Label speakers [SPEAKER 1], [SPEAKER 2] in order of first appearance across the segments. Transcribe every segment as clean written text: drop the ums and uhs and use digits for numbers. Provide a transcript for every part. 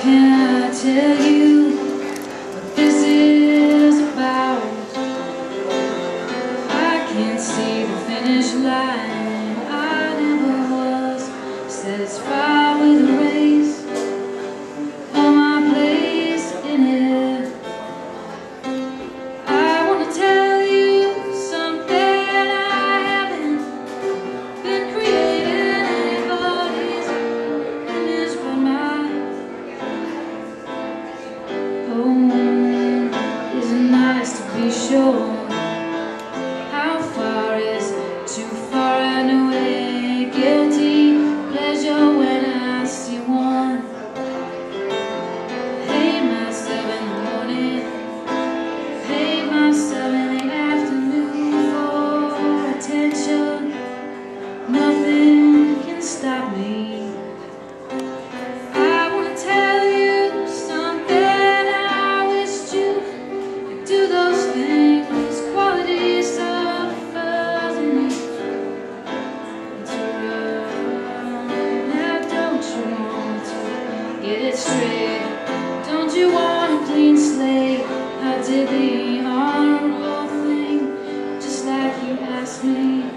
[SPEAKER 1] can I tell you what this is about? I can't see the finish line. I never was satisfied with the race or my place in it. I want to tell you something I haven't been creating anybody's image but mine. Oh, isn't it nice to be sure? How far is too far and away? Guilty pleasure when I see one. Hate myself in the morning, hate myself in the afternoon for attention. Nothing can stop me. I want to tell you something. I wish you could do those things, qualities of us and me. To run. Now don't you want to get it straight? Don't you want a clean slate? I did the honorable thing, just like you asked me.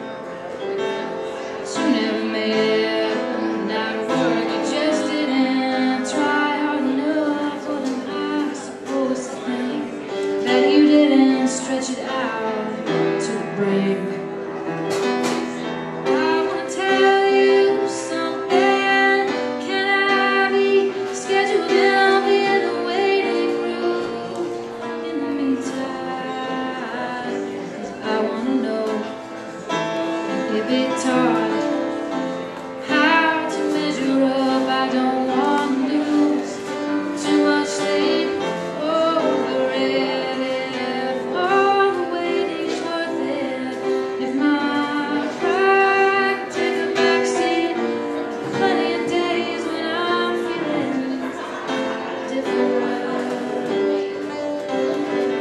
[SPEAKER 1] But you never made it. Not a word, you just didn't try hard enough. What am I supposed to think that you didn't stretch it out to bring? I want to tell you something. Can I be scheduled? I'll be in the waiting room in the meantime. 'Cause I want to know if it's hard how to measure up. I don't want to lose too much sleep over it. If all the waiting's worth it, if my pride can take a backseat, plenty of days when I'm feeling different.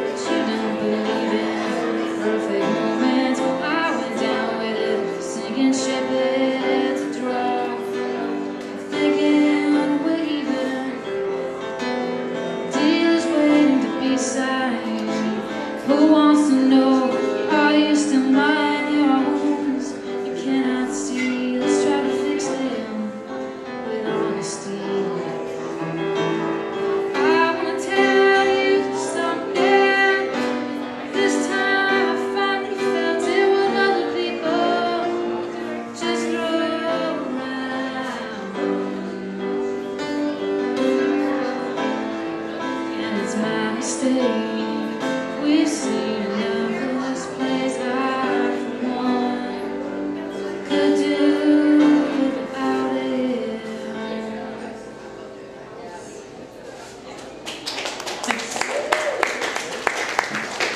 [SPEAKER 1] But you don't believe in perfect moments. I went down with it, sinking ship it's a draw. Thinking, waving, dealers waiting to be signed. Who wants to know? Are you still mine? There are wounds you cannot see. Let's try to fix them with honesty. I want to tell you something. This time I finally felt it when other people just throw around. And it's my mistake. We've seen numbers plays I, for one, could do without it.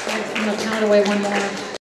[SPEAKER 2] I'm going to count away one more.